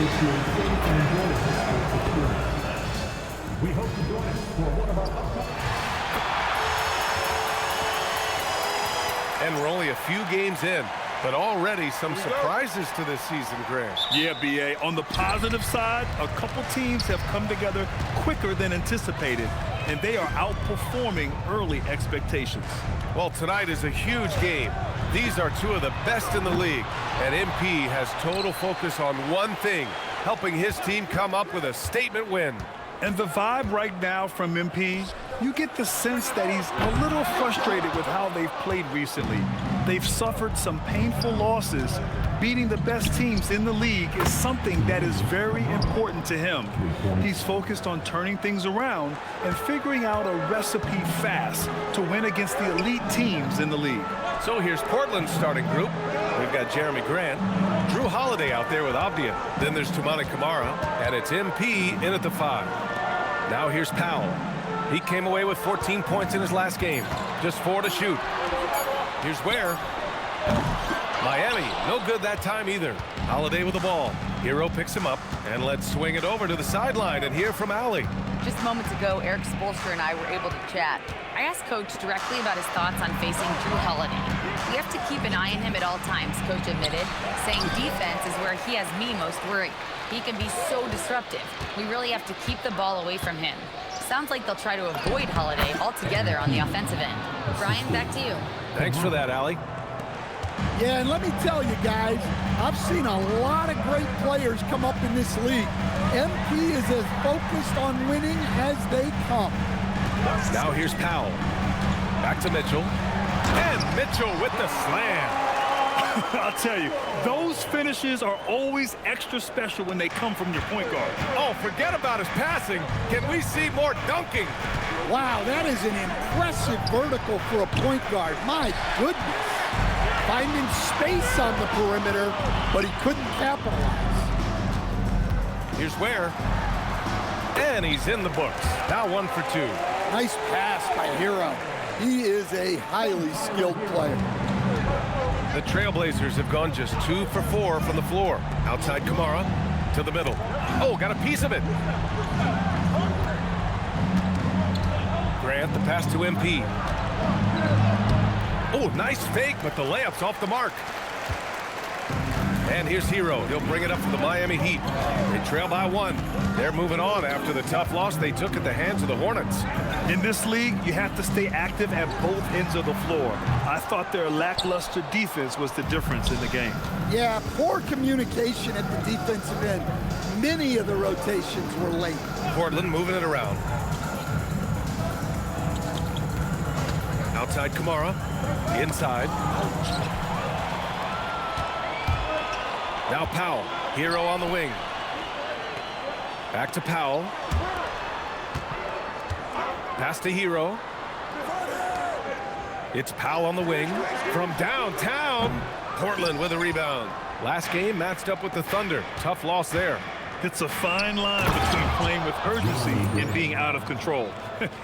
We hope to join us for one of our upcoming. And we're only a few games in, but already some surprises to this season, Grant. Yeah, B.A. On the positive side, a couple teams have come together quicker than anticipated, and they are outperforming early expectations. Well, tonight is a huge game. These are two of the best in the league, and MP has total focus on one thing, helping his team come up with a statement win. And the vibe right now from MP, you get the sense that he's a little frustrated with how they've played recently. They've suffered some painful losses. Beating the best teams in the league is something that is very important to him. He's focused on turning things around and figuring out a recipe fast to win against the elite teams in the league. So here's Portland's starting group. We've got Jeremy Grant, Drew Holiday out there with Avdia. Then there's Toumani Camara, and it's MP in at the 5. Now here's Powell. He came away with 14 points in his last game. Just 4 to shoot. Here's Ware. Miami, no good that time either. Holiday with the ball. Hero picks him up, and let's swing it over to the sideline and hear from Allie. Just moments ago, Eric Spoelstra and I were able to chat. I asked Coach directly about his thoughts on facing Drew Holiday. We have to keep an eye on him at all times, Coach admitted, saying defense is where he has me most worried. He can be so disruptive. We really have to keep the ball away from him. Sounds like they'll try to avoid Holiday altogether on the offensive end. Brian, back to you. Thanks for that, Allie. Yeah, and let me tell you guys, I've seen a lot of great players come up in this league. MP is as focused on winning as they come. Now here's Powell. Back to Mitchell. And Mitchell with the slam. I'll tell you, those finishes are always extra special when they come from your point guard. Oh, forget about his passing. Can we see more dunking? Wow, that is an impressive vertical for a point guard. My goodness. Finding space on the perimeter, but he couldn't capitalize. Here's Ware. And he's in the books. Now 1 for 2. Nice pass by Hero. He is a highly skilled player. The Trailblazers have gone just 2 for 4 from the floor. Outside Camara to the middle. Oh, got a piece of it. Grant, the pass to MP. Oh, nice fake, but the layup's off the mark. And here's Hero. He'll bring it up for the Miami Heat. They trail by 1. They're moving on after the tough loss they took at the hands of the Hornets. In this league, you have to stay active at both ends of the floor. I thought their lackluster defense was the difference in the game. Yeah, poor communication at the defensive end. Many of the rotations were late. Portland moving it around. Outside Camara. Inside. Now Powell. Hero on the wing. Back to Powell. Pass to Hero. It's Powell on the wing. From downtown. Portland with a rebound. Last game matched up with the Thunder. Tough loss there. It's a fine line between playing with urgency and being out of control.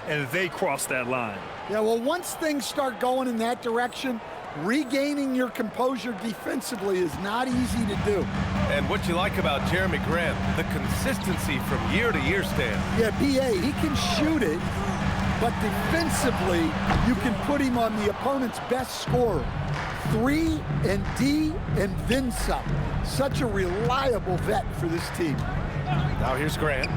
And they crossed that line. Yeah, well, once things start going in that direction, regaining your composure defensively is not easy to do. And what you like about Jeremy Grant, the consistency from year to year, Stan. Yeah, B.A., he can shoot it, but defensively, you can put him on the opponent's best scorer. 3 and D and then some. Such a reliable vet for this team. Now here's Grant.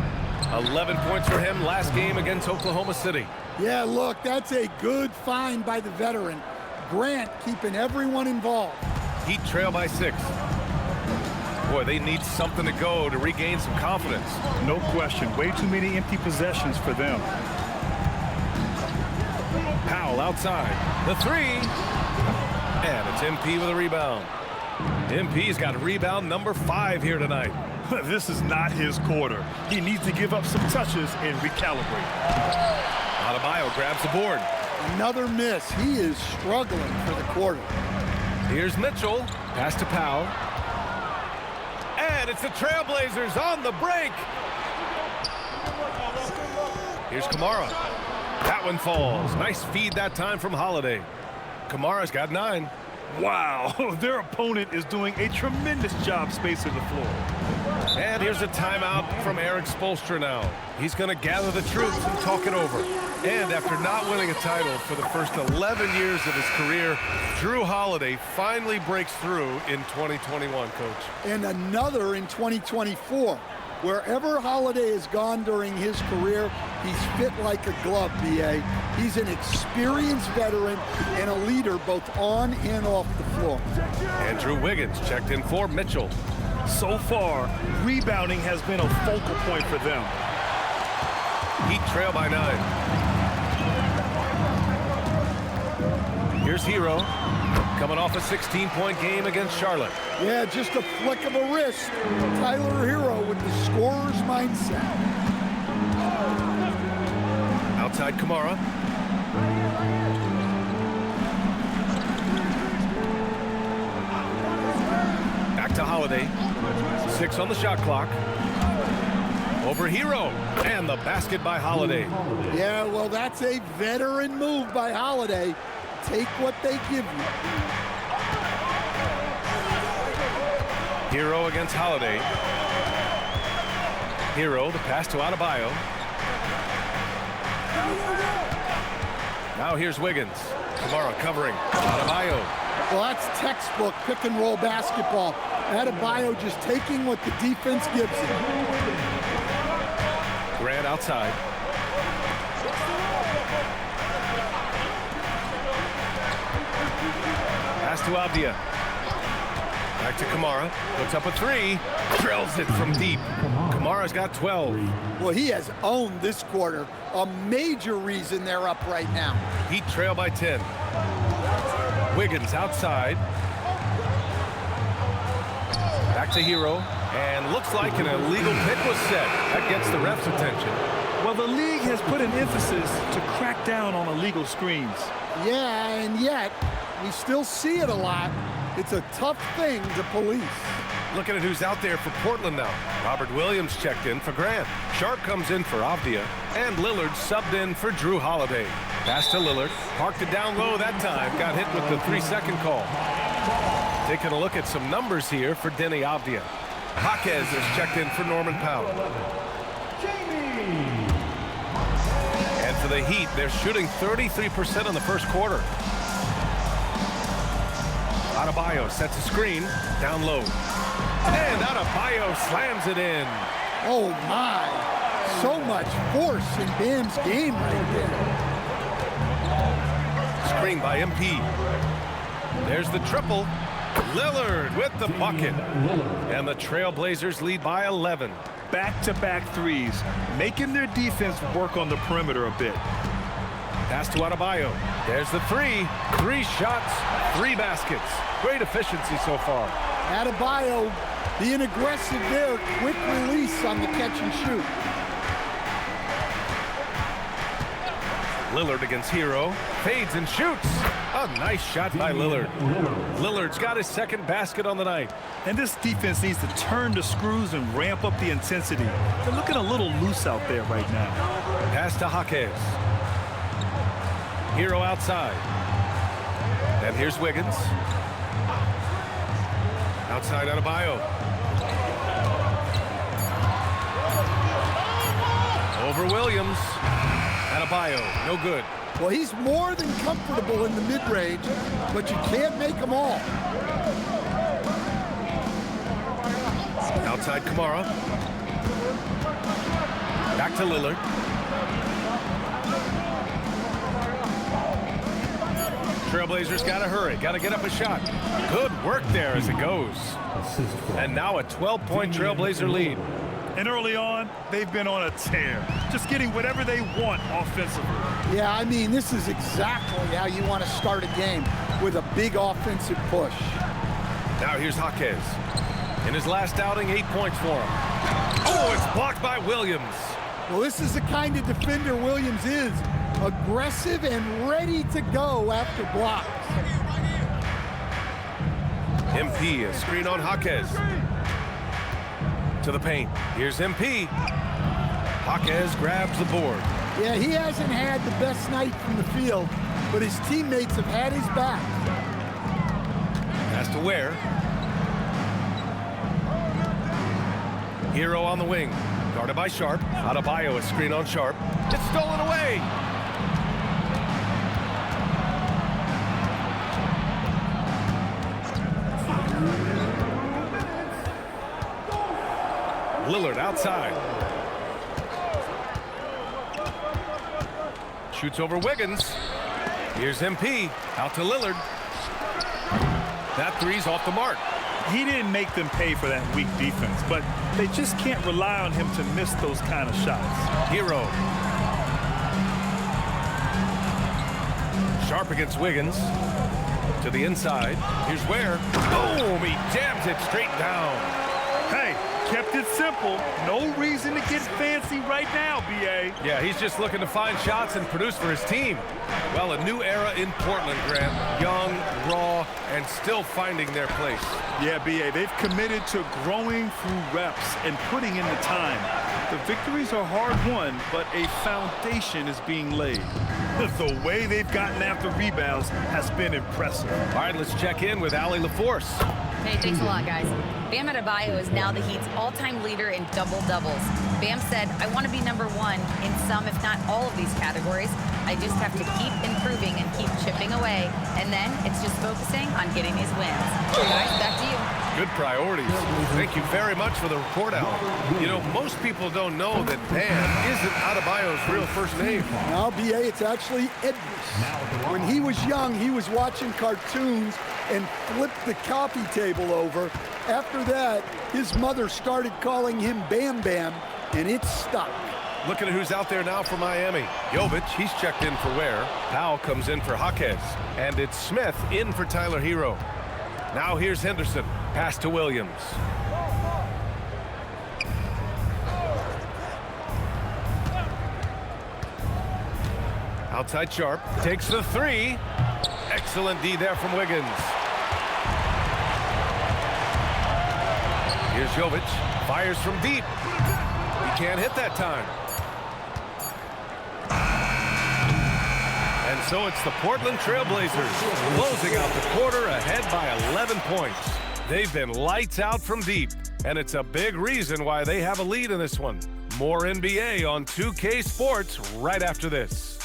11 points for him last game against Oklahoma City. Yeah, look, that's a good find by the veteran. Grant keeping everyone involved. Heat trail by 6. Boy, they need something to go to regain some confidence. No question. Way too many empty possessions for them. Powell outside. The 3. And it's MP with a rebound. MP's got rebound number 5 here tonight. This is not his quarter. He needs to give up some touches and recalibrate. Adebayo grabs the board. Another miss. He is struggling for the quarter. Here's Mitchell. Pass to Powell. And it's the Trailblazers on the break. Here's Camara. That one falls. Nice feed that time from Holiday. Kamara's got 9. Wow, their opponent is doing a tremendous job spacing the floor. And here's a timeout from Eric Spoelstra now. He's going to gather the troops and talk it over. And after not winning a title for the first 11 years of his career, Jrue Holiday finally breaks through in 2021, Coach. And another in 2024. Wherever Holiday has gone during his career, he's fit like a glove, B.A. He's an experienced veteran and a leader both on and off the floor. Andrew Wiggins checked in for Mitchell. So far, rebounding has been a focal point for them. Heat trail by 9. Here's Hero, coming off a 16-point game against Charlotte. Yeah, just a flick of a wrist. Tyler Hero with the scorer's mindset. Outside Kamara. Back to Holiday. 6 on the shot clock. Over Hero. And the basket by Holiday. Yeah, well, that's a veteran move by Holiday. Take what they give you. Hero against Holiday. Hero, the pass to Adebayo. Now here's Wiggins. Kamara covering. Adebayo. Well, that's textbook pick and roll basketball. Adebayo just taking what the defense gives him. Grant outside. Pass to Abdia. Back to Kamara. Puts up a 3. Drills it from deep. Kamara's got 12. Well, he has owned this quarter. A major reason they're up right now. Heat trail by 10. Wiggins outside. Back to Hero. And looks like an illegal pick was set. That gets the ref's attention. Well, the league has put an emphasis to crack down on illegal screens. Yeah, and yet we still see it a lot. It's a tough thing to police. Looking at who's out there for Portland now. Robert Williams checked in for Grant. Sharp comes in for Avdia. And Lillard subbed in for Jrue Holiday. Pass to Lillard. Parked it down low that time. Got hit with the 3-second call. Taking a look at some numbers here for Denny Avdia. Jaquez is checked in for Norman Powell. And for the Heat, they're shooting 33% in the first quarter. Adebayo sets a screen down low. And Adebayo slams it in. Oh, my. So much force in Bam's game right there. Screen by MP. There's the triple. Lillard with the bucket. And the Trailblazers lead by 11. Back-to-back threes, making their defense work on the perimeter a bit. Pass to Adebayo. There's the 3. 3 shots, 3 baskets. Great efficiency so far. Adebayo being aggressive there. Quick release on the catch and shoot. Lillard against Hero. Fades and shoots. A nice shot by Lillard. Lillard's got his second basket on the night. And this defense needs to turn the screws and ramp up the intensity. They're looking a little loose out there right now. Pass to Jaquez. Hero outside. And here's Wiggins. Outside Adebayo. Over Williams. Adebayo, no good. Well, he's more than comfortable in the mid-range, but you can't make them all. Outside Kamara. Back to Lillard. Trailblazers got to hurry. Got to get up a shot. Good work there as it goes. And now a 12-point Trailblazer lead. And early on, they've been on a tear, just getting whatever they want offensively. Yeah, I mean, this is exactly how you want to start a game, with a big offensive push. Now here's Jaquez. In his last outing, 8 points for him. Oh, it's blocked by Williams. Well, this is the kind of defender Williams is. Aggressive and ready to go after blocks. MP, a screen on Jaquez. To the paint. Here's MP. Jaquez grabs the board. Yeah, he hasn't had the best night from the field, but his teammates have had his back. Pass to Ware. Hero on the wing. Guarded by Sharp. Adebayo, a screen on Sharp. It's stolen away. Lillard outside. Shoots over Wiggins. Here's MP. Out to Lillard. That three's off the mark. He didn't make them pay for that weak defense, but they just can't rely on him to miss those kind of shots. Hero. Sharp against Wiggins. To the inside. Here's Ware. Boom! He jams it straight down. Hey, kept it simple. No reason to get fancy right now, B.A. Yeah, he's just looking to find shots and produce for his team. Well, a new era in Portland, Grant. Young, raw, and still finding their place. Yeah, B.A., they've committed to growing through reps and putting in the time. The victories are hard-won, but a foundation is being laid. The way they've gotten after rebounds has been impressive. All right, let's check in with Allie LaForce. Hey, thanks a lot, guys. Bam Adebayo is now the Heat's all-time leader in double-doubles. Bam said, I want to be number one in some, if not all of these categories. I just have to keep improving and keep chipping away. And then it's just focusing on getting these wins. Guys, back to you. Good priorities. Thank you very much for the report, Al. You know, most people don't know that Bam isn't Adebayo's real first name. Now, B.A., it's actually Edwards. When he was young, he was watching cartoons and flipped the coffee table over. After that, his mother started calling him Bam Bam, and it stuck. Looking at who's out there now for Miami. Jovic, he's checked in for Ware. Powell comes in for Jaquez. And it's Smith in for Tyler Hero. Now here's Henderson. Pass to Williams. Outside Sharp. Takes the three. Excellent D there from Wiggins. Here's Jovic. Fires from deep. He can't hit that time. And so it's the Portland Trailblazers closing out the quarter ahead by 11 points. They've been lights out from deep, and it's a big reason why they have a lead in this one. More NBA on 2K Sports right after this.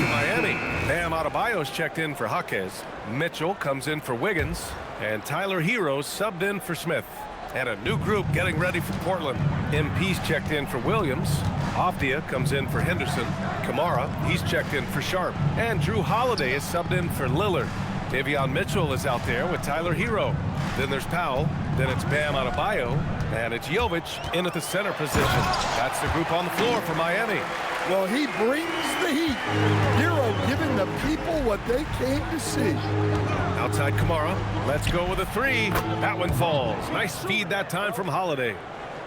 Miami. Bam Adebayo's checked in for Jaquez. Mitchell comes in for Wiggins. And Tyler Hero subbed in for Smith. And a new group getting ready for Portland. MP's checked in for Williams. Avdia comes in for Henderson. Kamara, he's checked in for Sharp. And Drew Holiday is subbed in for Lillard. Davion Mitchell is out there with Tyler Hero. Then there's Powell. Then it's Bam Adebayo. And it's Jovic in at the center position. That's the group on the floor for Miami. Well, he brings the heat. Hero giving the people what they came to see. Outside Kamara. Let's go with a three. That one falls. Nice feed that time from Holiday.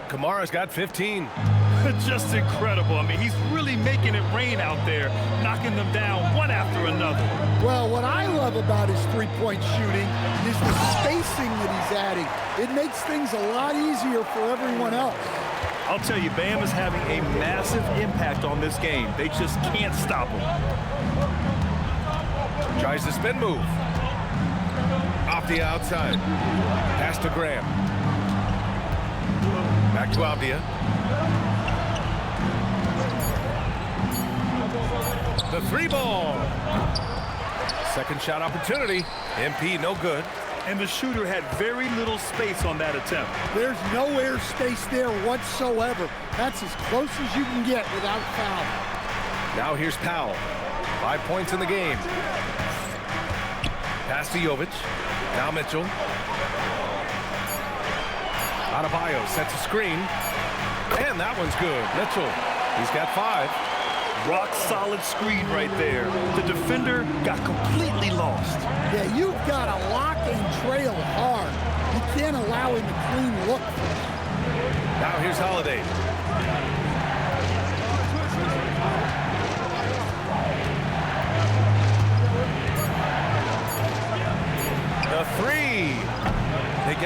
Kamara's got 15. Just incredible. I mean, he's really making it rain out there, knocking them down one after another. Well, what I love about his three-point shooting is the spacing that he's adding. It makes things a lot easier for everyone else. I'll tell you, Bam is having a massive impact on this game. They just can't stop him. Tries the spin move. Off the outside. Pass to Graham. Back to Avdia. The three ball. Second shot opportunity. MP no good. And the shooter had very little space on that attempt. There's no air space there whatsoever. That's as close as you can get without foul. Now here's Powell. 5 points in the game. Pass to Jovic. Now Mitchell. Adebayo sets a screen. And that one's good. Mitchell, he's got 5. Rock solid screen right there. The defender got completely lost. Yeah, you've got to lock and trail hard. You can't allow him a clean look. Now here's Holiday.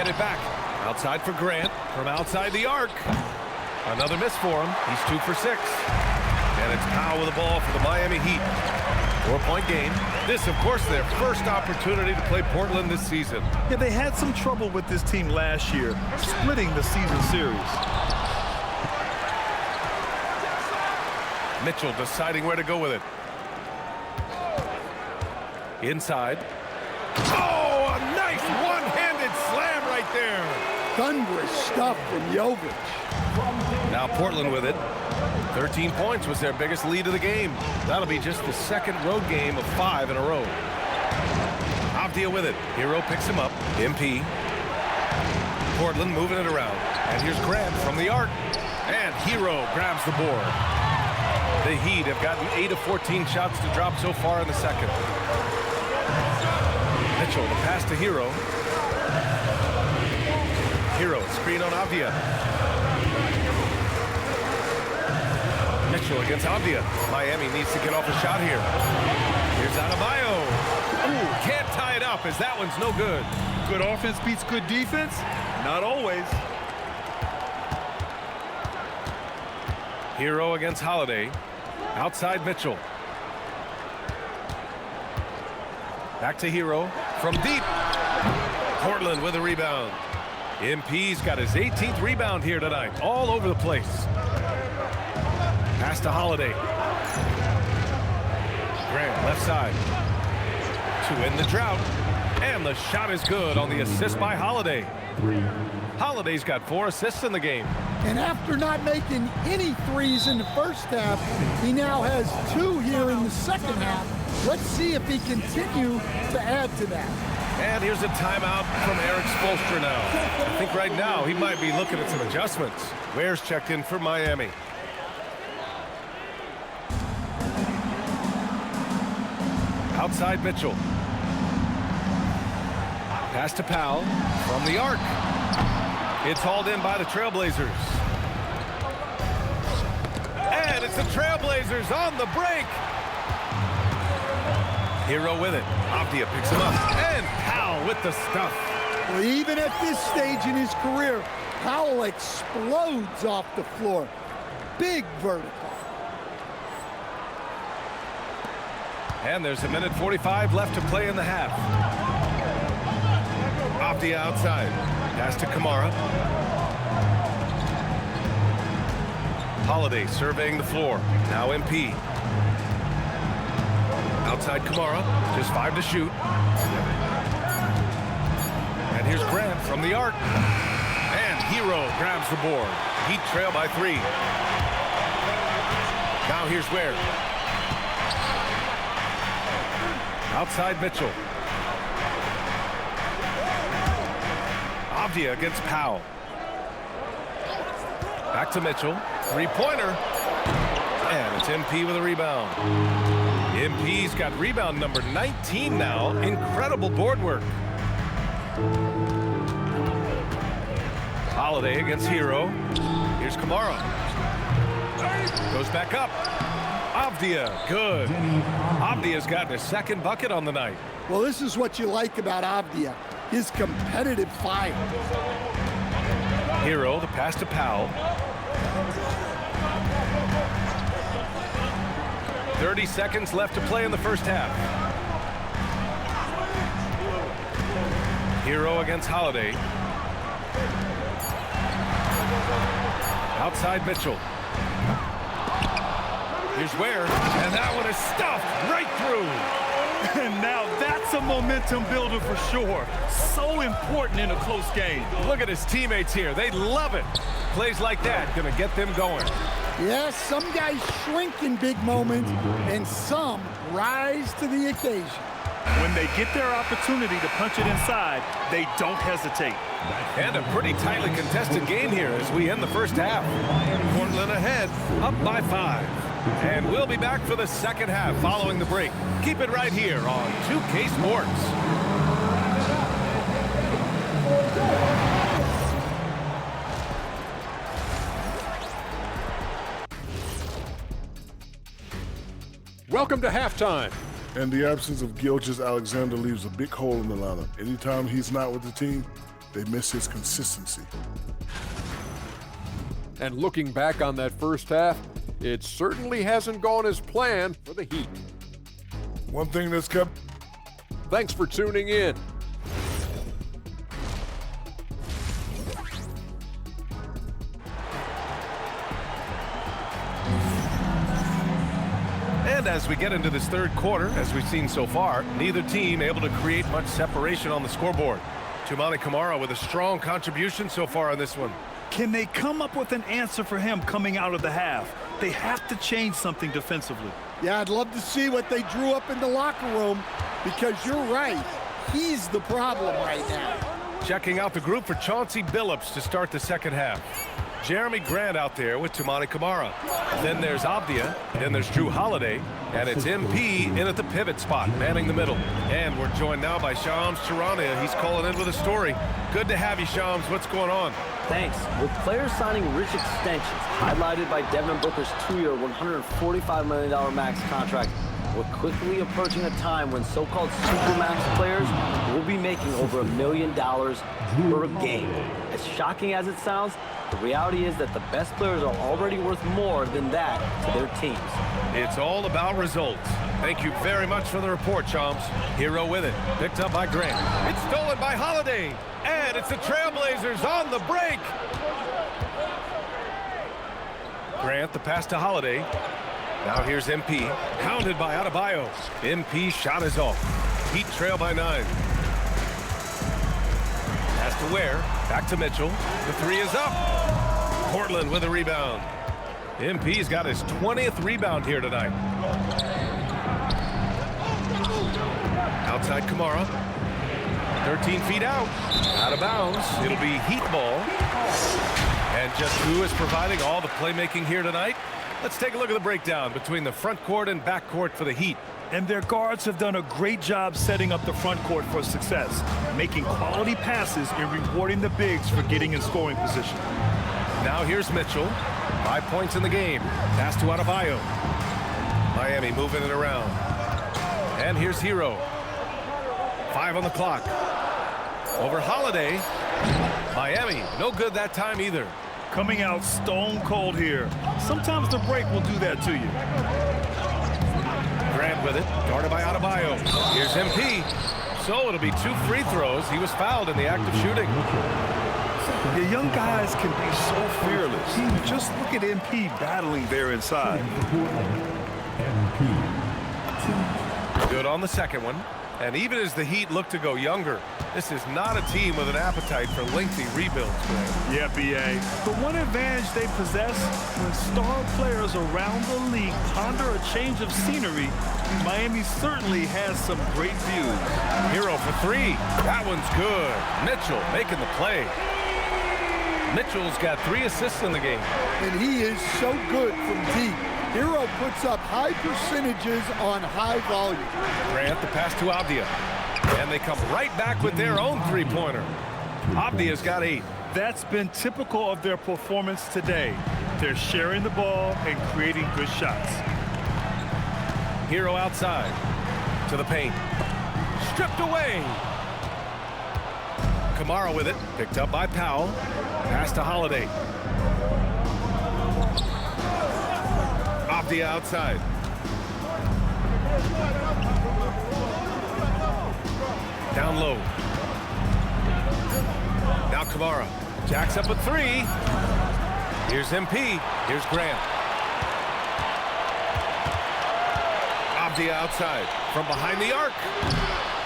it back. Outside for Grant from outside the arc. Another miss for him. He's 2 for 6. And it's Powell with the ball for the Miami Heat. 4-point game. This, of course, their first opportunity to play Portland this season. Yeah, they had some trouble with this team last year, splitting the season series. Mitchell deciding where to go with it. Inside. Oh, a nice one-handed slam right there. Thunderous stuff from Jovic. Now Portland with it. 13 points was their biggest lead of the game. That'll be just the second road game of 5 in a row. Avdia with it. Hero picks him up. MP. Portland moving it around. And here's Grant from the arc. And Hero grabs the board. The Heat have gotten 8 of 14 shots to drop so far in the second. Mitchell, the pass to Hero. Hero, screen on Avdia. Mitchell against Avdia. Miami needs to get off a shot here. Here's Adebayo. Ooh, can't tie it up as that one's no good. Good offense beats good defense? Not always. Hero against Holiday. Outside Mitchell. Back to Hero from deep. Portland with a rebound. MP's got his 18th rebound here tonight. All over the place. Pass to Holiday. Grant left side. To end the drought. And the shot is good on the assist by Holiday. Holiday's got 4 assists in the game. And after not making any threes in the first half, he now has 2 here in the second half. Let's see if he continue to add to that. And here's a timeout from Eric Spoelstra now. I think right now he might be looking at some adjustments. Ware's checked in for Miami. Outside Mitchell. Pass to Powell from the arc. It's hauled in by the Trailblazers. And it's the Trailblazers on the break. Hero with it. Avdia picks him up. And Powell with the stuff. Well, even at this stage in his career, Powell explodes off the floor. Big vertical. And there's 1:45 left to play in the half. Avdia outside. Pass to Kamara. Holiday surveying the floor. Now MP. Outside Kamara. Just 5 to shoot. And here's Grant from the arc. And Hero grabs the board. Heat trail by 3. Now here's Ware. Outside Mitchell. Avdia against Powell. Back to Mitchell. 3-pointer. And it's MP with a rebound. MP's got rebound number 19 now. Incredible board work. Holiday against Hero. Here's Kamara. Goes back up. Avdia, good. Avdia's gotten his second bucket on the night. Well, this is what you like about Avdia, his competitive fire. Hero, the pass to Powell. 30 seconds left to play in the first half. Hero against Holiday. Outside Mitchell. Here's Ware, and that one is stuffed right through. And now that's a momentum builder for sure. So important in a close game. Look at his teammates here. They love it. Plays like that gonna get them going. Yes, some guys shrink in big moments, and some rise to the occasion. When they get their opportunity to punch it inside, they don't hesitate. And a pretty tightly contested game here as we end the first half. Portland ahead, up by 5. And we'll be back for the second half following the break. Keep it right here on 2K Sports. Welcome to halftime. And the absence of Gilgeous Alexander leaves a big hole in the lineup. Anytime he's not with the team, They miss his consistency. And looking back on that first half, it certainly hasn't gone as planned for the Heat. One thing that's kept Thanks for tuning in. And as we get into this third quarter, as we've seen so far, neither team able to create much separation on the scoreboard. Toumani Camara with a strong contribution so far on this one. Can they come up with an answer for him coming out of the half? They have to change something defensively. Yeah, I'd love to see what they drew up in the locker room, because you're right. He's the problem right now. Checking out the group for Chauncey Billups to start the second half. Jeremy Grant out there with Toumani Camara. Then there's Abdia, then there's Drew Holiday, and it's MP in at the pivot spot, manning the middle. And we're joined now by Shams Charania. He's calling in with a story. Good to have you, Shams. What's going on? Thanks. With players signing rich extensions, highlighted by Devin Booker's 2-year, $145 million max contract, we're quickly approaching a time when so-called supermax players will be making over $1 million per game. As shocking as it sounds, the reality is that the best players are already worth more than that to their teams. It's all about results. Thank you very much for the report, Shams. Hero with it. Picked up by Grant. It's stolen by Holiday. And it's the Trailblazers on the break. Grant, the pass to Holiday. Now here's MP. Hounded by Adebayo. MP shot is off. Heat trail by 9. Pass to Ware. Back to Mitchell. The three is up. Portland with a rebound. MP's got his 20th rebound here tonight. Outside Camara. 13 feet out. Out of bounds. It'll be Heat ball. And just who is providing all the playmaking here tonight? Let's take a look at the breakdown between the front court and back court for the Heat. And their guards have done a great job setting up the front court for success, making quality passes and rewarding the bigs for getting in scoring position. Now here's Mitchell. 5 points in the game. Pass to Adebayo. Miami moving it around. And here's Hero. 5 on the clock. Over Holiday. Miami, no good that time either. Coming out stone cold here. Sometimes the break will do that to you. Grant with it, guarded by Adebayo. Here's MP. So it'll be 2 free throws. He was fouled in the act of shooting. The young guys can be so fearless. Just look at MP battling there inside. Good on the second one. And even as the Heat look to go younger, this is not a team with an appetite for lengthy rebuilds. Yeah, B.A. The one advantage they possess, when star players around the league ponder a change of scenery, Miami certainly has some great views. Hero for 3. That one's good. Mitchell making the play. Mitchell's got 3 assists in the game. And he is so good from deep. Hero puts up high percentages on high volume. Grant, the pass to Abdia. And they come right back with their own three-pointer. Abdia's got 8. That's been typical of their performance today. They're sharing the ball and creating good shots. Hero outside to the paint. Stripped away. Camara with it. Picked up by Powell. Pass to Holiday. Abdia outside. Down low. Now Camara. Jacks up with 3. Here's MP. Here's Grant. Abdia outside. From behind the arc.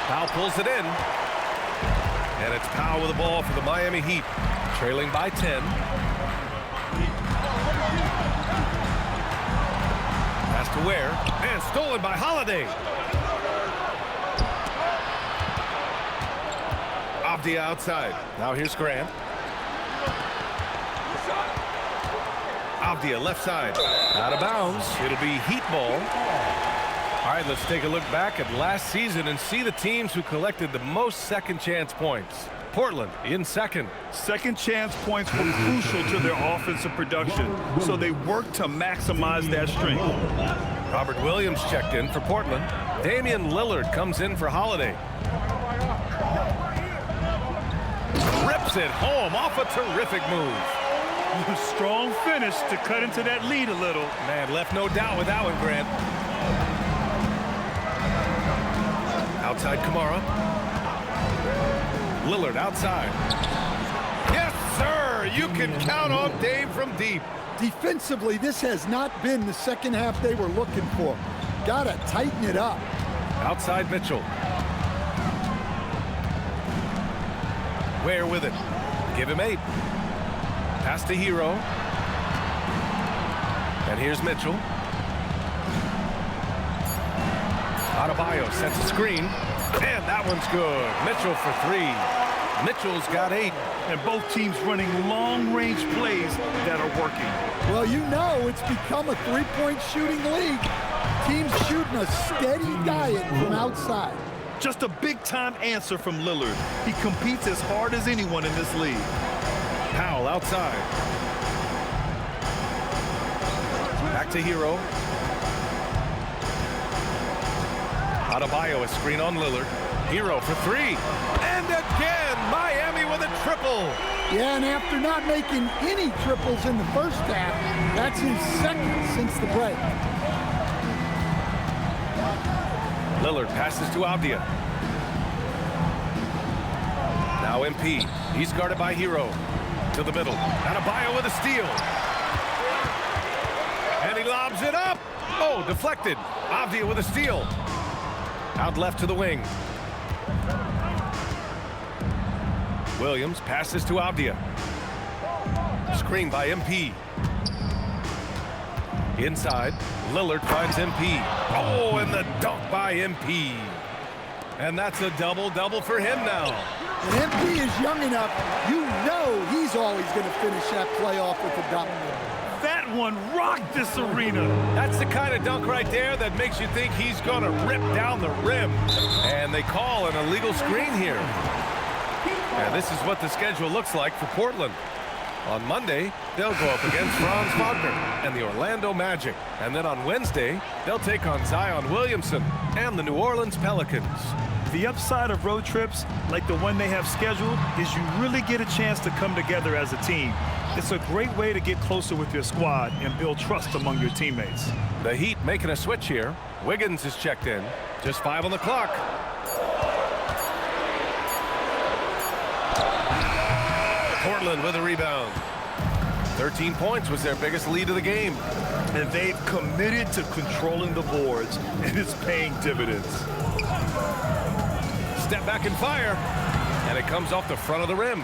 Powell pulls it in. And it's Powell with the ball for the Miami Heat. Trailing by 10. Pass to Ware. And stolen by Holiday. Abdia outside. Now here's Grant. Abdia left side. Out of bounds. It'll be Heat ball. All right, let's take a look back at last season and see the teams who collected the most second chance points. Portland in second. Second chance points were crucial to their offensive production, so they worked to maximize that strength. Robert Williams checked in for Portland. Damian Lillard comes in for Holiday. Rip Drives it home off a terrific move. Strong finish to cut into that lead a little. Man, left no doubt with that one, Grant. Outside Kamara. Lillard outside. Yes, sir! You can count on Dave from deep. Defensively, this has not been the second half they were looking for. Gotta tighten it up. Outside Mitchell. Ware with it. Give him 8. Pass to Hero. And here's Mitchell. Adebayo sets a screen. And that one's good. Mitchell for 3. Mitchell's got 8. And both teams running long-range plays that are working. Well, you know it's become a three-point shooting league. Teams shooting a steady diet from outside. Just a big-time answer from Lillard. He competes as hard as anyone in this league. Powell outside. Back to Hero. Adebayo a screen on Lillard. Hero for 3. And again, Miami with a triple. Yeah, and after not making any triples in the first half, that's his second since the break. Lillard passes to Avdia. Now MP. He's guarded by Hero. To the middle. Adebayo with a steal. And he lobs it up. Oh, deflected. Avdia with a steal. Out left to the wing. Williams passes to Avdia. Screen by MP. Inside, Lillard finds MP. Oh, and the dunk by MP. And that's a double-double for him now. When MP is young enough, you know he's always going to finish that play off with a dunk. That one rocked this arena. That's the kind of dunk right there that makes you think he's going to rip down the rim. And they call an illegal screen here. And this is what the schedule looks like for Portland. On Monday, they'll go up against Franz Wagner and the Orlando Magic. And then on Wednesday, they'll take on Zion Williamson and the New Orleans Pelicans. The upside of road trips, like the one they have scheduled, is you really get a chance to come together as a team. It's a great way to get closer with your squad and build trust among your teammates. The Heat making a switch here. Wiggins is checked in. Just 5 on the clock. Portland with a rebound. 13 points was their biggest lead of the game. And they've committed to controlling the boards, and it's paying dividends. Step back and fire. And it comes off the front of the rim.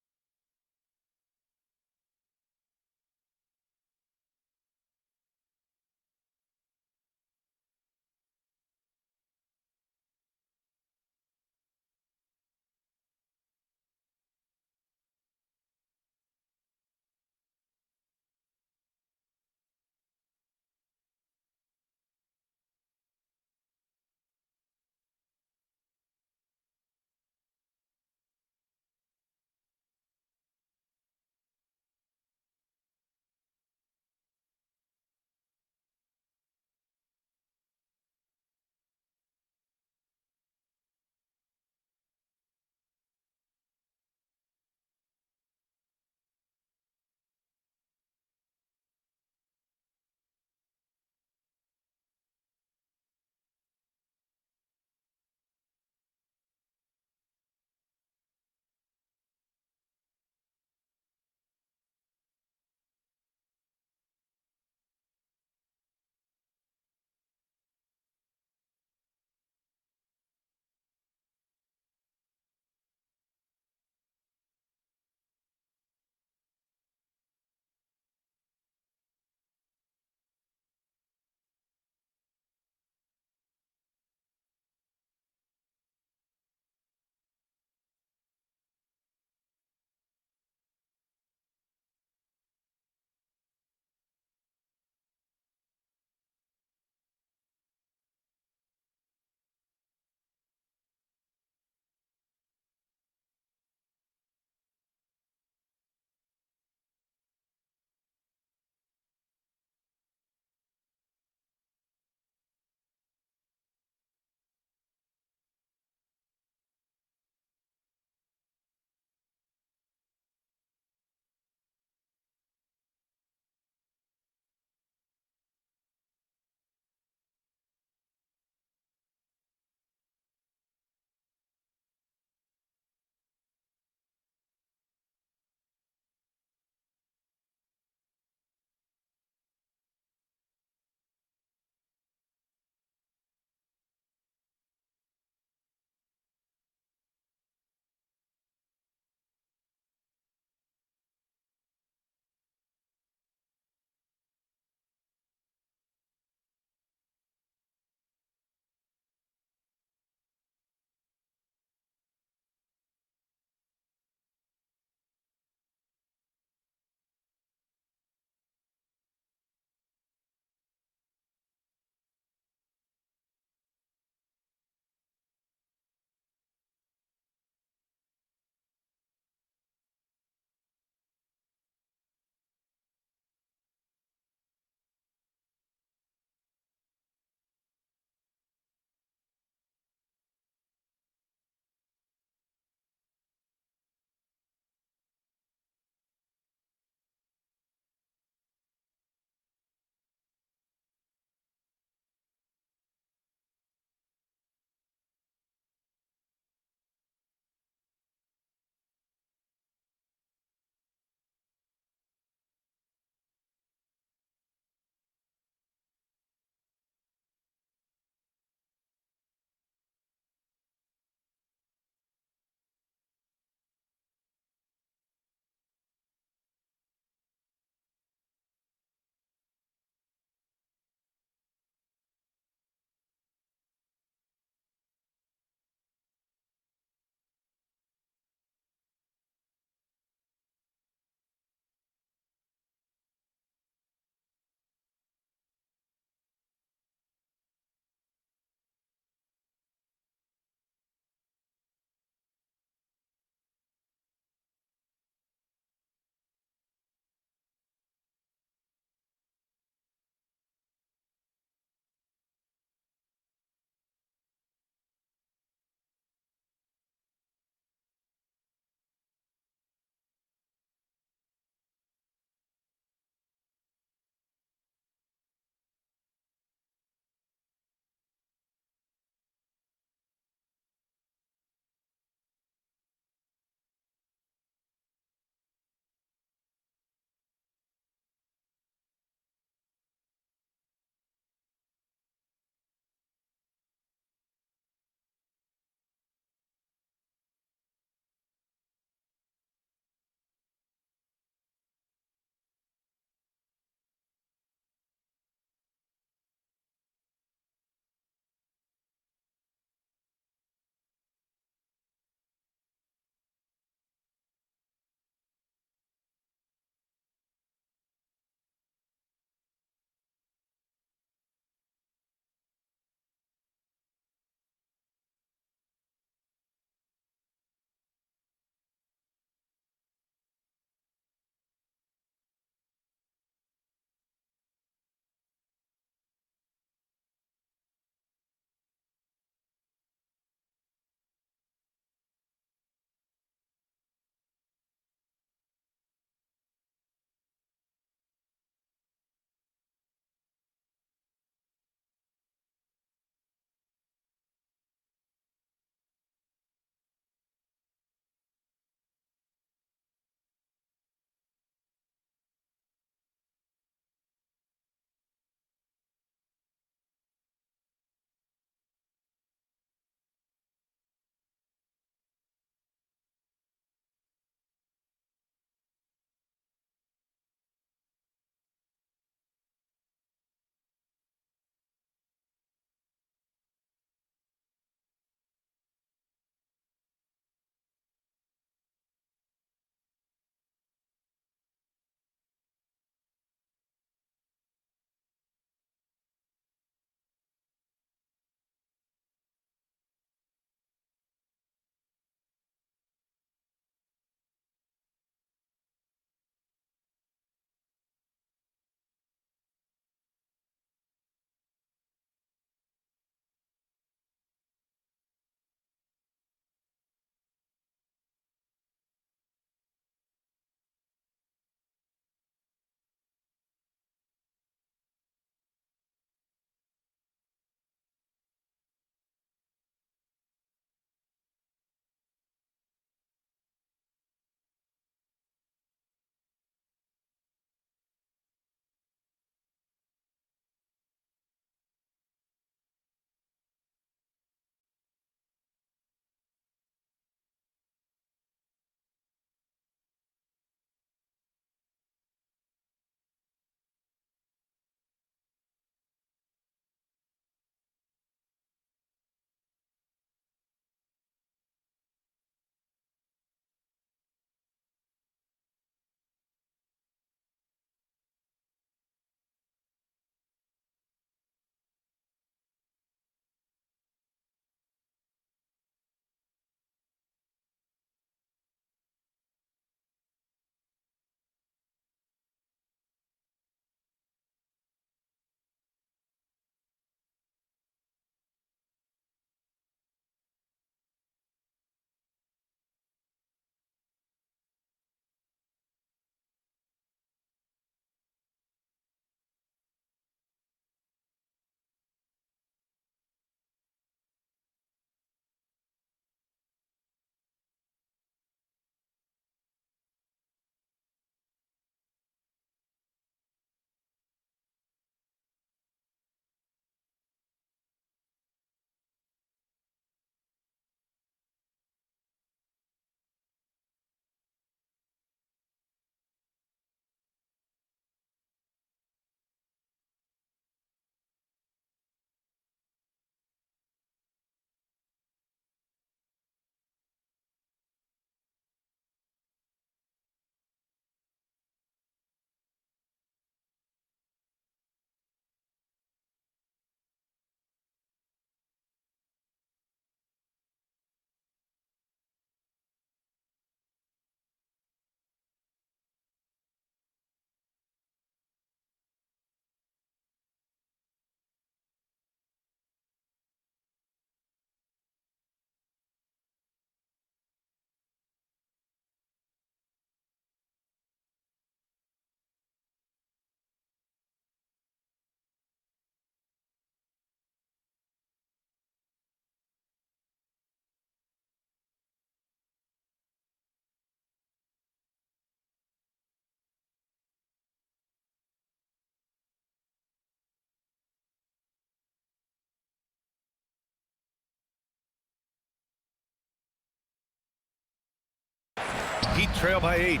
Heat trail by 8.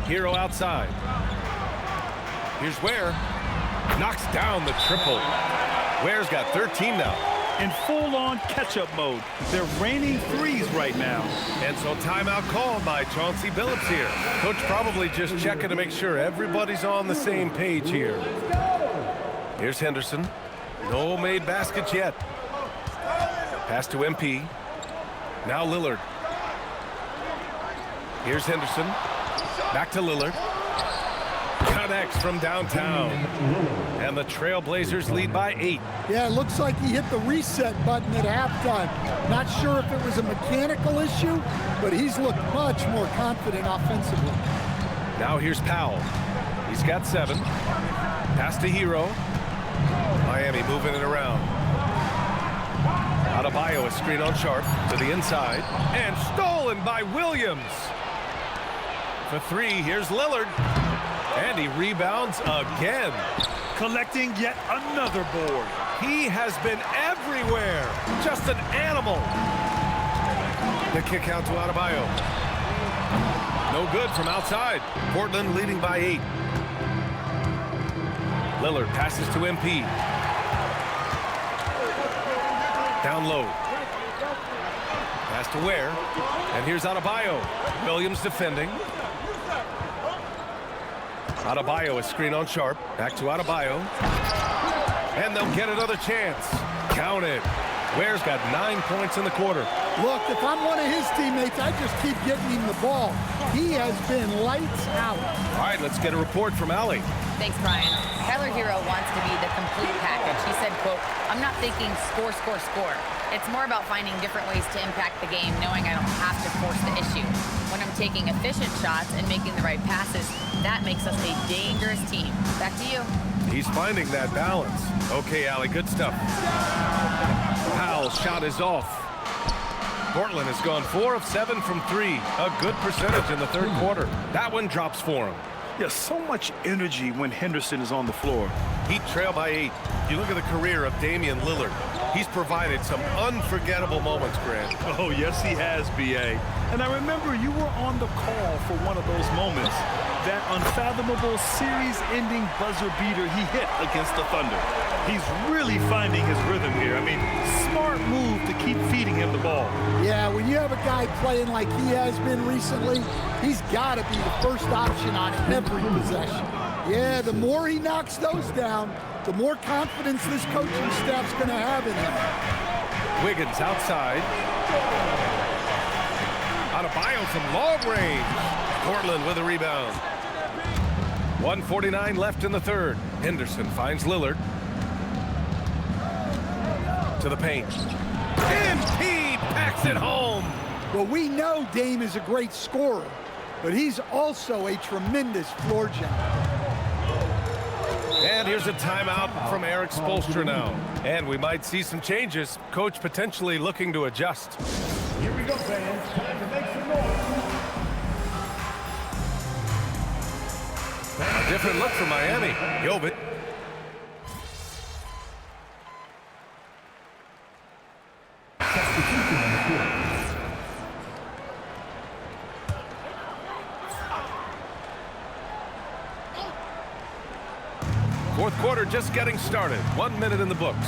Hero outside. Here's Ware. Knocks down the triple. Ware's got 13 now. In full-on catch-up mode. They're raining threes right now. And so timeout called by Chauncey Billups here. Coach probably just checking to make sure everybody's on the same page here. Here's Henderson. No made baskets yet. Pass to MP. Now Lillard. Here's Henderson. Back to Lillard. Connects from downtown. And the Trailblazers lead by 8. Yeah, it looks like he hit the reset button at halftime. Not sure if it was a mechanical issue, but he's looked much more confident offensively. Now here's Powell. He's got 7. Pass to Hero. Miami moving it around. Adebayo, a screen on Sharp to the inside. And stolen by Williams. For 3, here's Lillard. And he rebounds again. Collecting yet another board. He has been everywhere. Just an animal. The kick out to Adebayo. No good from outside. Portland leading by 8. Lillard passes to MP. Down low. Pass to Ware. And here's Adebayo. Williams defending. Adebayo, a screen on Sharp. Back to Adebayo. And they'll get another chance. Count it. Ware's got 9 points in the quarter. Look, if I'm one of his teammates, I just keep getting him the ball. He has been lights out. All right, let's get a report from Allie. Thanks, Brian. Tyler Hero wants to be the complete package. He said, quote, "I'm not thinking score, score, score. It's more about finding different ways to impact the game, knowing I don't have to force the issue. When I'm taking efficient shots and making the right passes, that makes us a dangerous team." Back to you. He's finding that balance. Okay, Allie, good stuff. Powell's shot is off. Portland has gone 4 of 7 from 3. A good percentage in the third quarter. That one drops for him. Yeah, so much energy when Henderson is on the floor. Heat trail by 8. You look at the career of Damian Lillard. He's provided some unforgettable moments, Grant. Oh, yes, he has, B.A. And I remember you were on the call for one of those moments. That unfathomable series-ending buzzer beater he hit against the Thunder. He's really finding his rhythm here. I mean, smart move to keep feeding him the ball. Yeah, when you have a guy playing like he has been recently, he's got to be the first option on every possession. Yeah, the more he knocks those down, the more confidence this coaching staff's going to have in him. Wiggins outside. Adebayo from long range. Portland with a rebound. 1:49 left in the third. Henderson finds Lillard. To the paint. MP packs it home. Well, we know Dame is a great scorer, but he's also a tremendous floor general. And here's a timeout from Eric Spoelstra now. And we might see some changes. Coach potentially looking to adjust. Here we go, fans. Time to make some noise. A different look for Miami. Jovic. Fourth quarter just getting started. 1 minute in the books.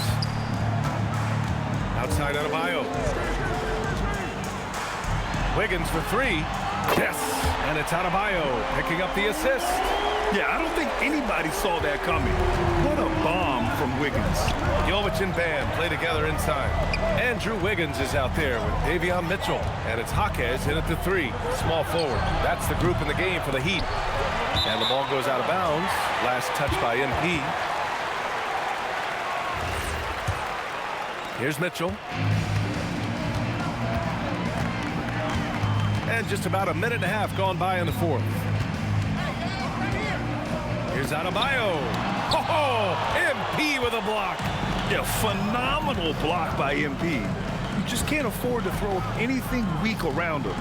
Outside Adebayo. Wiggins for 3. Yes, and it's Adebayo picking up the assist. Yeah, I don't think anybody saw that coming. What a bomb from Wiggins. Jovic and Bam play together inside. Andrew Wiggins is out there with Davion Mitchell. And it's Jaquez in at the 3. Small forward. That's the group in the game for the Heat. And the ball goes out of bounds. Last touch by MP. Here's Mitchell. And just about a minute and a half gone by in the fourth. Here's Adebayo. Oh, MP with a block. Yeah, phenomenal block by MP. You just can't afford to throw anything weak around him.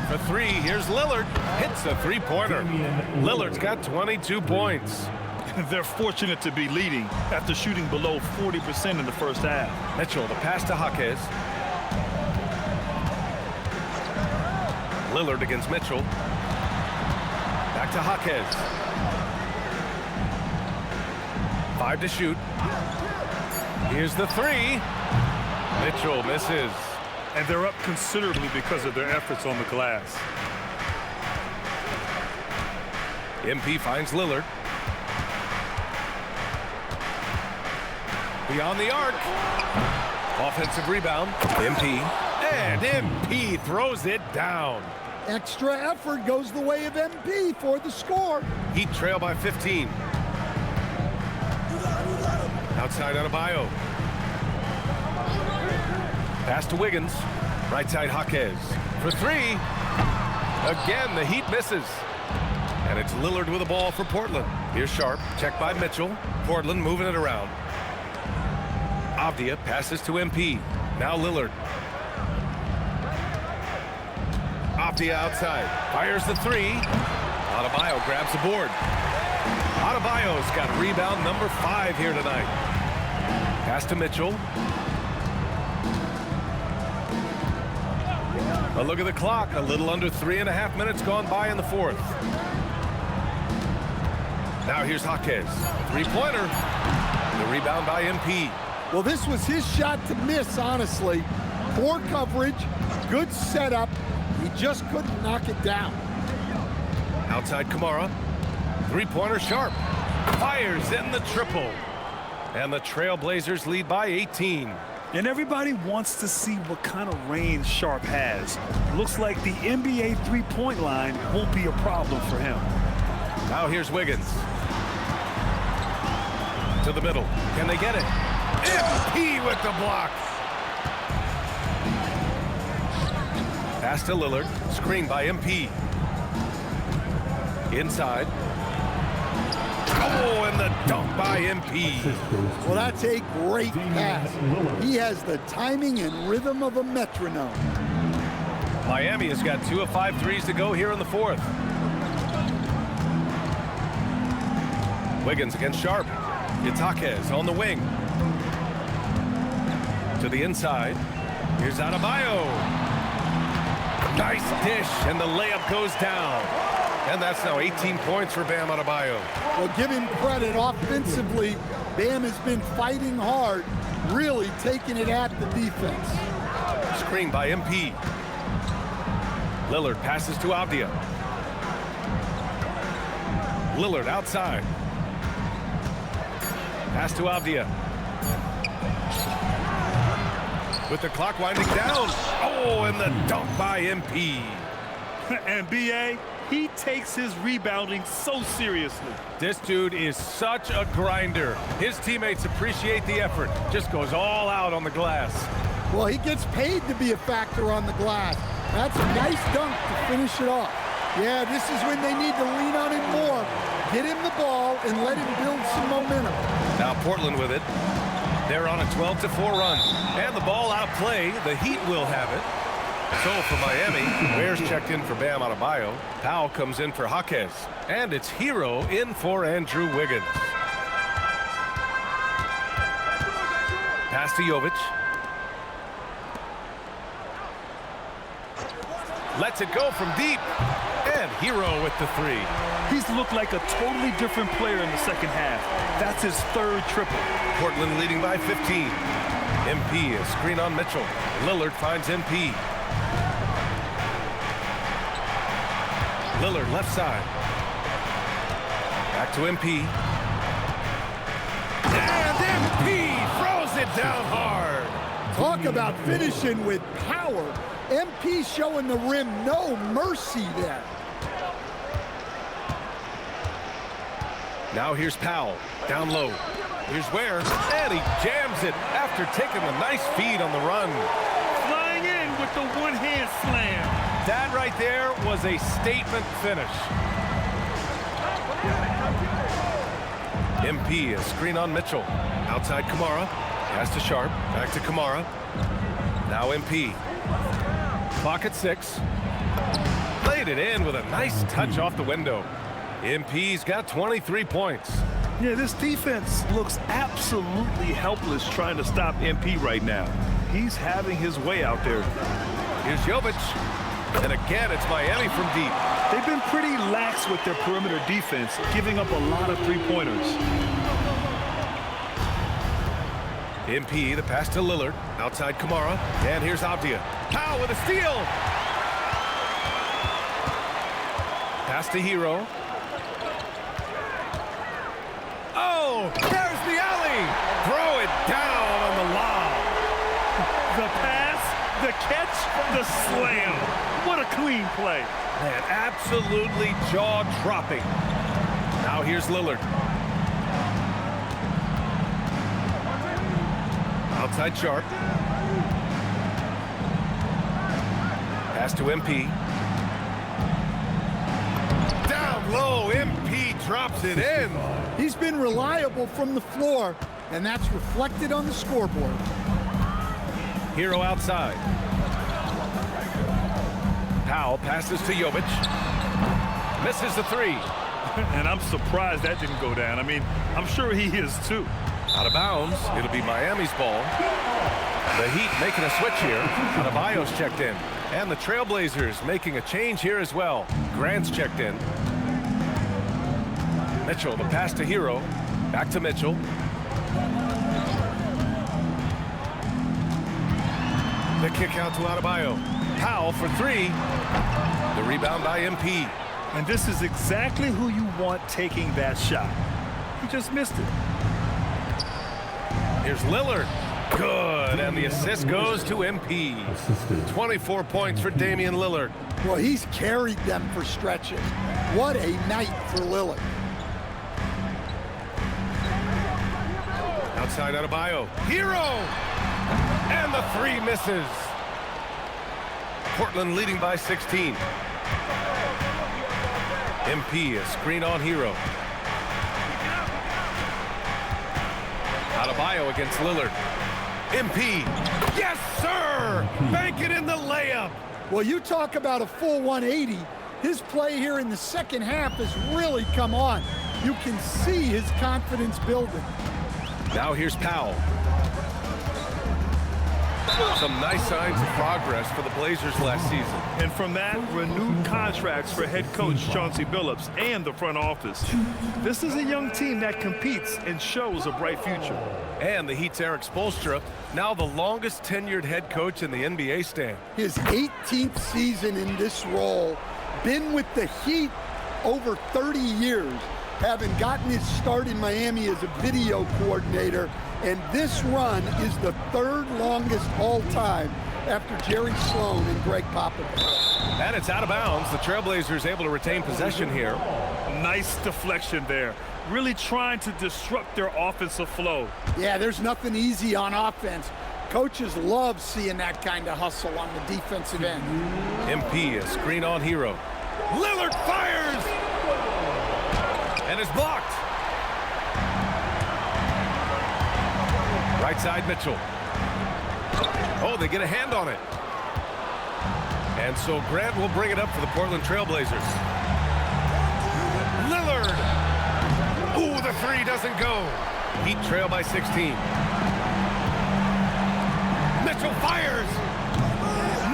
For 3, here's Lillard. Hits a three-pointer. Lillard's got 22 points. They're fortunate to be leading after shooting below 40% in the first half. Mitchell, the pass to Jaquez. Lillard against Mitchell. Back to Jaquez. 5 to shoot. Here's the 3. Mitchell misses. And they're up considerably because of their efforts on the glass. MP finds Lillard. Beyond the arc. Offensive rebound. MP. And MP throws it down. Extra effort goes the way of MP for the score. Heat trail by 15. Outside Adebayo. Pass to Wiggins. Right side Jaquez. For 3. Again, the Heat misses. And it's Lillard with the ball for Portland. Here's Sharp. Checked by Mitchell. Portland moving it around. Avdia passes to MP. Now Lillard. Avdia outside. Fires the 3. Adebayo grabs the board. Adebayo's got rebound number 5 here tonight. Pass to Mitchell. A look at the clock. A little under 3.5 minutes gone by in the 4th. Now here's Jaquez. 3-pointer. The rebound by MP. Well, this was his shot to miss, honestly. Poor coverage, good setup. He just couldn't knock it down. Outside Kamara. 3-pointer Sharp. Fires in the triple. And the Trailblazers lead by 18. And everybody wants to see what kind of range Sharp has. Looks like the NBA three-point line won't be a problem for him. Now here's Wiggins. To the middle. Can they get it? MP with the block. Pass to Lillard. Screen by MP. Inside. Oh, and the dunk by MP. Well, that's a great pass. He has the timing and rhythm of a metronome. Miami has got 2 of 5 threes to go here in the 4th. Wiggins against Sharp. It's Jaquez on the wing. To the inside. Here's Adebayo. Nice dish, and the layup goes down. And that's now 18 points for Bam Adebayo. Well, give him credit. Offensively, Bam has been fighting hard, really taking it at the defense. Screen by MP. Lillard passes to Avdia. Lillard outside. Pass to Avdia. With the clock winding down. Oh, and the dunk by MP. And B.A., he takes his rebounding so seriously. This dude is such a grinder. His teammates appreciate the effort. Just goes all out on the glass. Well, he gets paid to be a factor on the glass. That's a nice dunk to finish it off. Yeah, this is when they need to lean on him more. Get him the ball and let him build some momentum. Now Portland with it. They're on a 12-4 run. And the ball outplay. The Heat will have it. So for Miami, Ware's checked in for Bam Adebayo. Powell comes in for Jaquez. And it's Hero in for Andrew Wiggins. Pass to Jovic. Lets it go from deep. And Hero with the 3. He's looked like a totally different player in the second half. That's his 3rd triple. Portland leading by 15. MP, a screen on Mitchell. Lillard finds MP. Lillard left side. Back to MP. And MP throws it down hard. Talk about finishing with power. MP showing the rim no mercy there. Now here's Powell. Down low. Here's Ware. And he jams it after taking a nice feed on the run. Flying in with the one-hand slam. That right there was a statement finish. MP, a screen on Mitchell. Outside Kamara. Pass to Sharp. Back to Kamara. Now MP. Clock at 6. Played it in with a nice touch off the window. MP's got 23 points. Yeah, this defense looks absolutely helpless trying to stop MP right now. He's having his way out there. Here's Jovic. And again, it's Miami from deep. They've been pretty lax with their perimeter defense, giving up a lot of three-pointers. MP, the pass to Lillard. Outside Kamara. And here's Avdia. Powell with a steal. Pass to Hero. Oh, there's the alley. Throw it down on the lob. The pass, the catch, the slam. What a clean play. Man, absolutely jaw-dropping. Now here's Lillard. Outside Sharp. Pass to MP. Down low, MP drops it in. He's been reliable from the floor, and that's reflected on the scoreboard. Hero outside. Powell passes to Jovic. Misses the three. And I'm surprised that didn't go down. I mean, I'm sure he is too. Out of bounds. It'll be Miami's ball. The Heat making a switch here. Adebayo's checked in. And the Trailblazers making a change here as well. Grant's checked in. Mitchell, the pass to Hero. Back to Mitchell. The kick out to Adebayo. Powell for three. The rebound by MP. And this is exactly who you want taking that shot. He just missed it. Here's Lillard. Good, and the assist goes to MP. 24 points for Damian Lillard. Well, he's carried them for stretches. What a night for Lillard. Outside Adebayo. Hero! And the three misses. Portland leading by 16. MP, a screen on Hero. Adebayo against Lillard. MP, yes sir! Bank it in the layup. Well, you talk about a full 180. His play here in the second half has really come on. You can see his confidence building. Now here's Powell. Some nice signs of progress for the Blazers last season. And from that, renewed contracts for head coach Chauncey Billups and the front office. This is a young team that competes and shows a bright future. And the Heat's Eric Spoelstra, now the longest tenured head coach in the NBA stand. His 18th season in this role, been with the Heat over 30 years, having gotten his start in Miami as a video coordinator, and this run is the third longest all time after Jerry Sloan and Greg Popovich. And it's out of bounds. The Trailblazers able to retain possession here. Nice deflection there. Really trying to disrupt their offensive flow. Yeah, there's nothing easy on offense. Coaches love seeing that kind of hustle on the defensive end. MP, a screen on Hero. Lillard fires! And is blocked. Right side Mitchell. Oh, they get a hand on it. And so Grant will bring it up for the Portland Trailblazers. Lillard! Ooh, the three doesn't go. Heat trail by 16. Mitchell fires!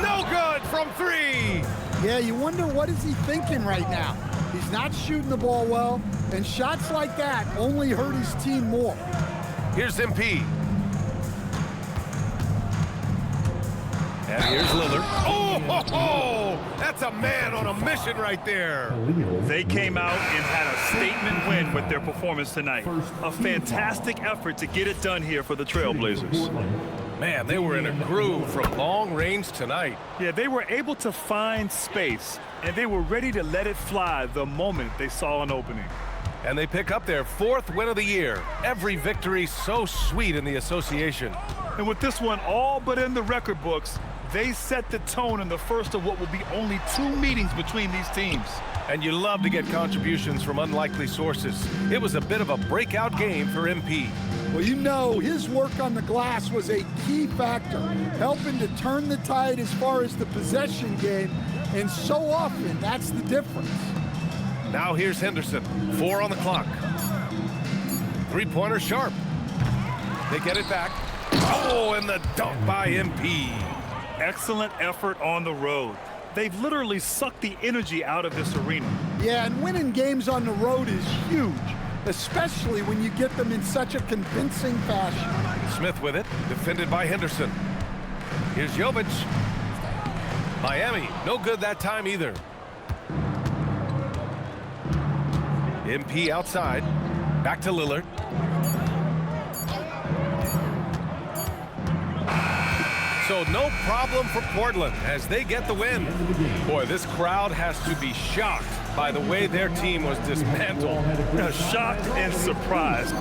No good from three! Yeah, you wonder what is he thinking right now. He's not shooting the ball well, and shots like that only hurt his team more. Here's MP. And here's Lillard. Oh, ho, ho! That's a man on a mission right there. They came out and had a statement win with their performance tonight. A fantastic effort to get it done here for the Trailblazers. Man, they were in a groove from long range tonight. Yeah, they were able to find space, and they were ready to let it fly the moment they saw an opening. And they pick up their fourth win of the year. Every victory so sweet in the association. And with this one all but in the record books, they set the tone in the first of what will be only 2 meetings between these teams. And you love to get contributions from unlikely sources. It was a bit of a breakout game for MP. Well, you know, his work on the glass was a key factor, helping to turn the tide as far as the possession game, and so often that's the difference. Now here's Henderson, 4 on the clock. Three-pointer sharp. They get it back. Oh, and the dunk by MP. Excellent effort on the road. They've literally sucked the energy out of this arena. Yeah, and winning games on the road is huge, especially when you get them in such a convincing fashion. Smith with it, defended by Henderson. Here's Jovic. Miami, no good that time either. MP outside, back to Lillard. So no problem for Portland as they get the win. Boy, this crowd has to be shocked by the way their team was dismantled. Shocked and surprised.